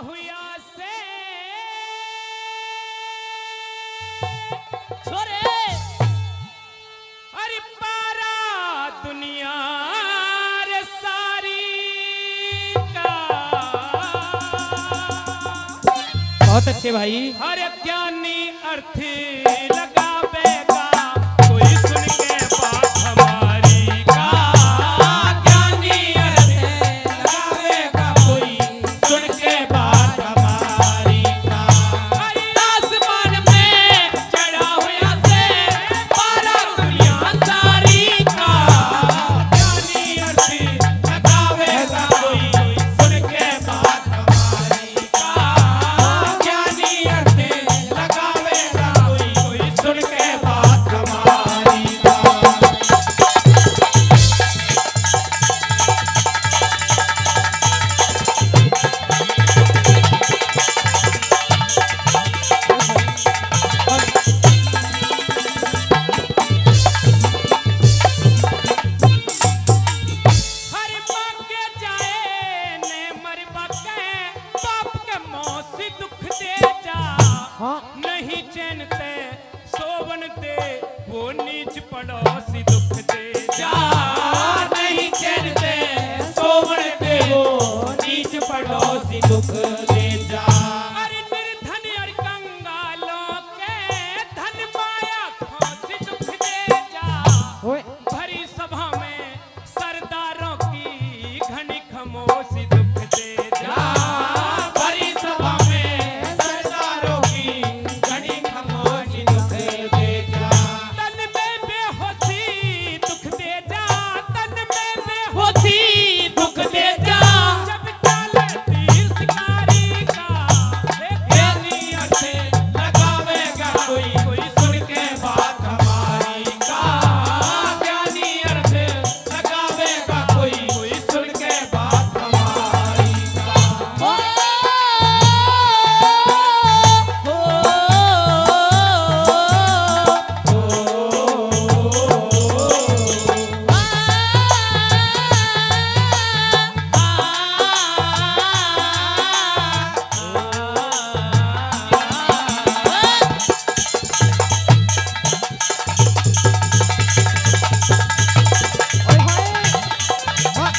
हुआ से छोरे अरे पारा दुनिया रे सारी का। बहुत अच्छे भाई। हर ज्ञानी अर्थ लगावेगा कोई सुन के बात हमारी का। ज्ञानी अर्थ लगावेगा कोई सुन के बात हमारी का। अरे आसमान में चढ़ा हुआ से पारा दुनिया सारी का। ज्ञानी अर्थ लगावेगा कोई सुन के बात हमारी का। ज्ञानी अर्थ लगावेगा कोई सुन के बात हमारी का। हर बाके जाए ने मर बाके बाप के मौसी दुख दे जा। हाँ नहीं चैनते सोवन दे वो नीच पड़ोसी दुख दे जा। नहीं चैनते सोवन दे वो नीच पड़ोसी दुख दे जा। अरे निर्धन और कंगालों के धन माया खोसी दुख दे जा। ओए भरी सभा में सरदारों की घनी खामोशी दुख दे जा। भरी सभा में सरदारों की घनी खामोशी दुख दे जा। तन में बेहोशी दुख दे जा। तन में बेहोशी दुख दे जा। जब चले तीर शिकारी का ज्ञानी अर्थ लगावेगा कोई सुन के बात हमारी का। ज्ञानी अर्थ लगावेगा कोई सुन के बात हमारी का। ओए होए। हाँ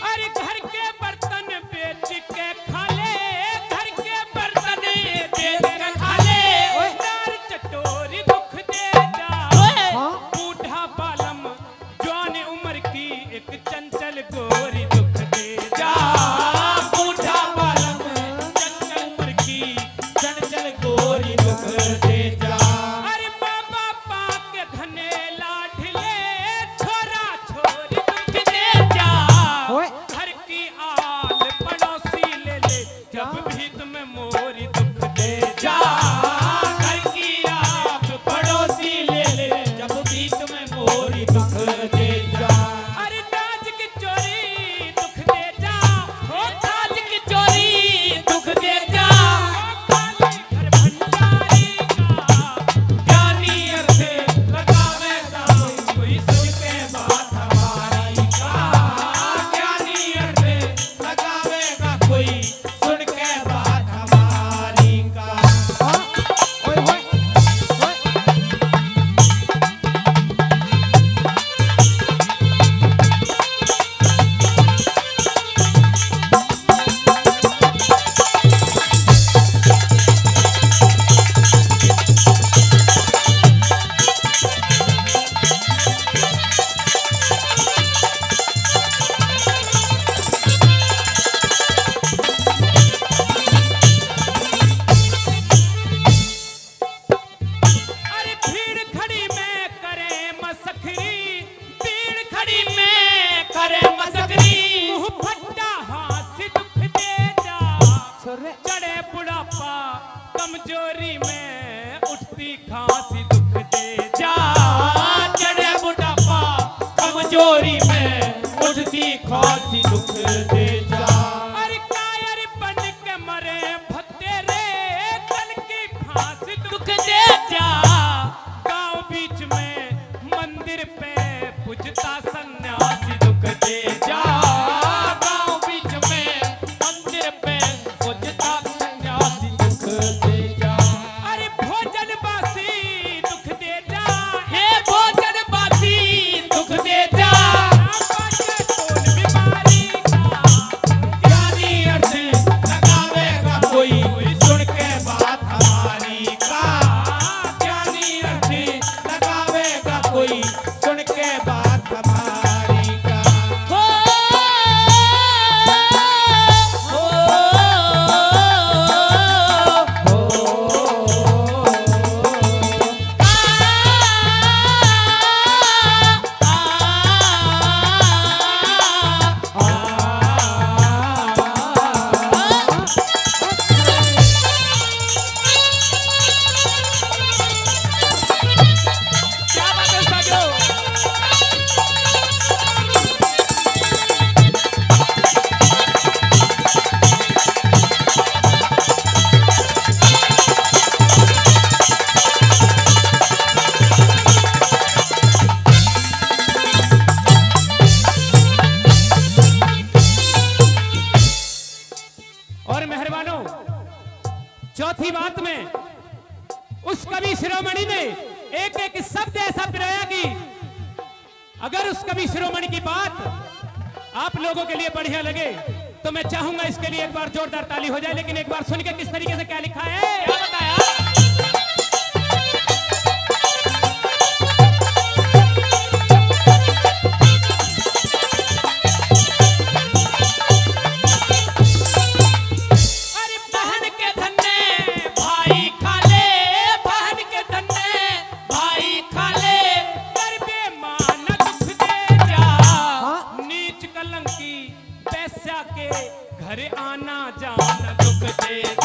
अरे घर के बर्तन बेच के खा ले। घर के बर्तन बेच के खा ले। दार चटोरी दुख दे जा। हाँ बूढ़ा बालम जवान उम्र की एक चंचल गोरी दुख दे जा। बूढ़ा बालम चंचल उम्र की चंचल गोरी दुख दे जा। अरे माँ बापा के धने लाडले छोरा छोरी दुख दे जा। ओए घर की आल पड़ोसी ले ले जब भी तुम्हें मोरी दुख दे जा। घर की आल पड़ोसी ले ले जब भी तुम्हें मोरी दुख दे जा। अरे ताज की चोरी दुख दे जा। हो ताज की चोरी दुख दे जा। खाली घर भंडारी का ज्ञानी अर्थ लगावेगा कोई सुन के बात हमारी का। ज्ञानी अर्थ लगावेगा कोई सुन के बात हमारी का। हाँ ओए होए। ओए अरे भीड़ खड़ी में करे मसखरी। भीड़ खड़ी में करे मसखरी। मुंह फट्टा हाथ दुख दे जा। छोरे चढ़े बुढ़ापा कमजोरी में उठती खांसी दुख दे जा। चढ़े बुढ़ापा कमजोरी में उठती खांसी दुख दे जा। अरे कायर बन के मरे भत्ते रे तन की फांसी दुख दे में सोचता सन्यासी दुख दे जा। अरे भोजन बासी दुख दे जा, हे भोजन बासी दुख दे जा। बाटे तोल बीमारी का, ज्ञानी अर्थ लगावेगा कोई सुन के बात हमारी का। ज्ञानी अर्थ लगावेगा कोई सुन के बात हमारी का। हो क्या बात है साजो। और मेहरबानों, चौथी बात में उस कवि शिरोमणि ने एक एक शब्द ऐसा पिराया कि अगर उस कवि शिरोमणि की बात आप लोगों के लिए बढ़िया लगे तो मैं चाहूंगा इसके लिए एक बार जोरदार ताली हो जाए। लेकिन एक बार सुन के किस तरीके से क्या लिखा है, क्या बताया। अरे बहन के धन्ने भाई खा ले, बहन के धन्ने भाई खा ले। गरीबे मान दुख दे जा, नीच कलंकी पैसा के घर आना जाना दुख दे जा।